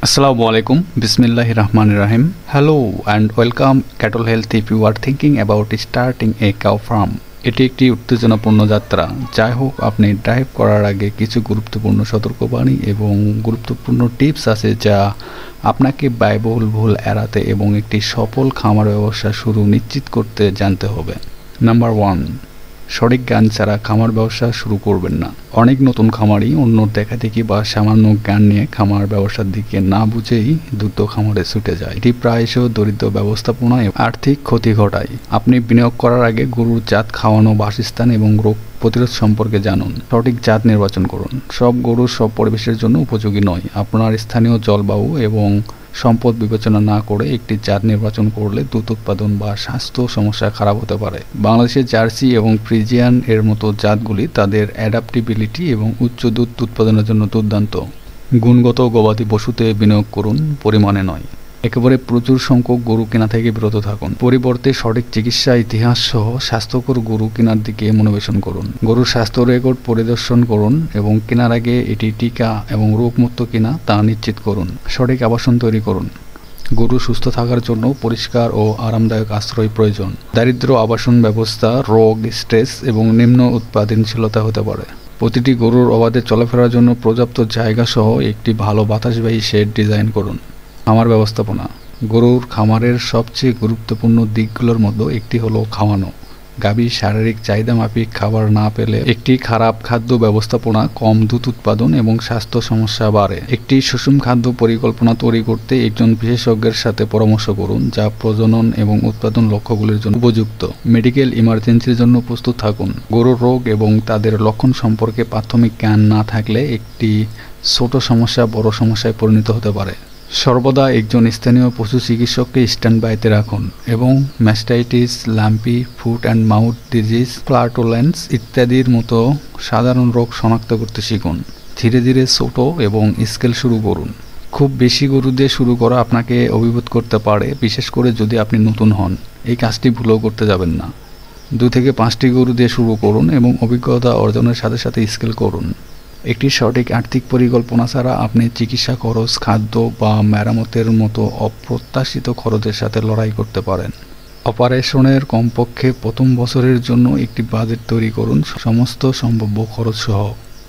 Assalamu alaikum. Bismillahirrahmanirrahim. Hello and welcome Cattle Health. If you are thinking about starting a cow farm, এটি একটি উত্তেজনাপূর্ণ যাত্রা। যাই হোক, আপনি ড্রাইভ করার আগে কিছু গুরুত্বপূর্ণ সতর্কবাণী এবং গুরুত্বপূর্ণ টিপস আছে যা আপনাকে ব্যয়বহুল ভুল এড়াতে এবং একটি সফল খামার ব্যবসা শুরু নিশ্চিত করতে জানতে হবে। নাম্বার 1, সঠিক জ্ঞান ছাড়া খামার ব্যবসা শুরু করবেন না। অনেক নতুন খামারি অন্য দেখাদেখি বা সামান্য জ্ঞান নিয়ে খামার ব্যবসার দিকে না বুঝেই দ্রুত খামারে ছুটে যায়। এটি প্রায়শই দরিদ্র ব্যবস্থাপনা এবং আর্থিক ক্ষতি ঘটায়। আপনি বিনিয়োগ করার আগে গরুর জাত, খাওয়ানো, বাসস্থান এবং রোগ প্রতিরোধ সম্পর্কে জানুন। সঠিক জাত নির্বাচন করুন। সব গরু সব পরিবেশের জন্য উপযোগী নয়। আপনার স্থানীয় জলবায়ু এবং সম্পদ বিবেচনা না করে একটি জাত নির্বাচন করলে দুধ উৎপাদন বা স্বাস্থ্য সমস্যা খারাপ হতে পারে। বাংলাদেশের জার্সি এবং ফ্রিজিয়ান এর মতো জাতগুলি তাদের অ্যাডাপ্টিবিলিটি এবং উচ্চ দুধ উৎপাদনের জন্য দুর্দান্ত। গুণগত গবাদি পশুতে বিনিয়োগ করুন, পরিমাণে নয়। একেবারে প্রচুর সংখ্যক গরু কেনা থেকে বিরত থাকুন। পরিবর্তে সঠিক চিকিৎসা ইতিহাস সহ স্বাস্থ্যকর গরু কেনার দিকে মনোবেশন করুন। গরুর স্বাস্থ্য রেকর্ড পরিদর্শন করুন এবং কেনার আগে এটি টিকা এবং রোগমুক্ত কিনা তা নিশ্চিত করুন। সঠিক আবাসন তৈরি করুন। গরু সুস্থ থাকার জন্য পরিষ্কার ও আরামদায়ক আশ্রয় প্রয়োজন। দারিদ্র আবাসন ব্যবস্থা রোগ, স্ট্রেস এবং নিম্ন উৎপাদনশীলতা হতে পারে। প্রতিটি গরুর অবাধে চলাফেরার জন্য পর্যাপ্ত জায়গা সহ একটি ভালো বাতাসবাহী শেড ডিজাইন করুন। খামার ব্যবস্থাপনা। গরুর খামারের সবচেয়ে গুরুত্বপূর্ণ দিকগুলোর মধ্যে একটি হলো খাওয়ানো। গাভী শারীরিক চাহিদা মাফিক খাবার না পেলে একটি খারাপ খাদ্য ব্যবস্থাপনা কম দুধ উৎপাদন এবং স্বাস্থ্য সমস্যা বাড়ে। একটি সুষম খাদ্য পরিকল্পনা তৈরি করতে একজন বিশেষজ্ঞের সাথে পরামর্শ করুন যা প্রজনন এবং উৎপাদন লক্ষ্যগুলির জন্য উপযুক্ত। মেডিকেল ইমার্জেন্সির জন্য প্রস্তুত থাকুন। গরুর রোগ এবং তাদের লক্ষণ সম্পর্কে প্রাথমিক জ্ঞান না থাকলে একটি ছোট সমস্যা বড় সমস্যায় পরিণত হতে পারে। সর্বদা একজন স্থানীয় পশু চিকিৎসককে স্ট্যান্ড বাইতে রাখুন এবং mastitis, lumpy foot and mouth disease, ফ্লাটুলেন্স ইত্যাদির মতো সাধারণ রোগ শনাক্ত করতে শিখুন। ধীরে ধীরে ছোট এবং স্কেল শুরু করুন। খুব বেশি গরু দিয়ে শুরু করা আপনাকে অভিভূত করতে পারে, বিশেষ করে যদি আপনি নতুন হন। এই কাজটি ভুলেও করতে যাবেন না। 2 থেকে 5টি গরু দিয়ে শুরু করুন এবং অভিজ্ঞতা অর্জনের সাথে সাথে স্কেল করুন। একটি সঠিক আর্থিক পরিকল্পনা ছাড়া আপনি চিকিৎসা খরচ, খাদ্য বা মেরামতের মতো অপ্রত্যাশিত খরচের সাথে লড়াই করতে পারেন। অপারেশনের কমপক্ষে প্রথম বছরের জন্য একটি বাজেট তৈরি করুন, সমস্ত সম্ভাব্য খরচ সহ।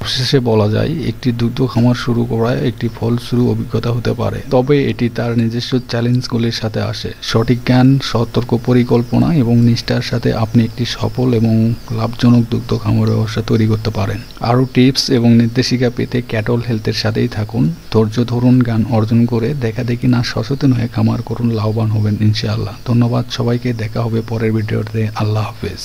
অবশেষে বলা যায়, একটি দুগ্ধ খামার শুরু করা একটি ফলপ্রসূ অভিজ্ঞতা হতে পারে, তবে এটি তার নিজস্ব চ্যালেঞ্জগুলির সাথে আসে। সঠিক জ্ঞান, সতর্ক পরিকল্পনা এবং নিষ্ঠার সাথে আপনি একটি সফল এবং লাভজনক দুগ্ধ খামার ব্যবসা তৈরি করতে পারেন। আরও টিপস এবং নির্দেশিকা পেতে ক্যাটল হেলথের সাথেই থাকুন। ধৈর্য ধরুন, জ্ঞান অর্জন করে দেখাদেখি না সচেতন হয়ে খামার করুন, লাভবান হবেন ইনশাআল্লাহ। ধন্যবাদ সবাইকে। দেখা হবে পরের ভিডিওতে। আল্লাহ হাফেজ।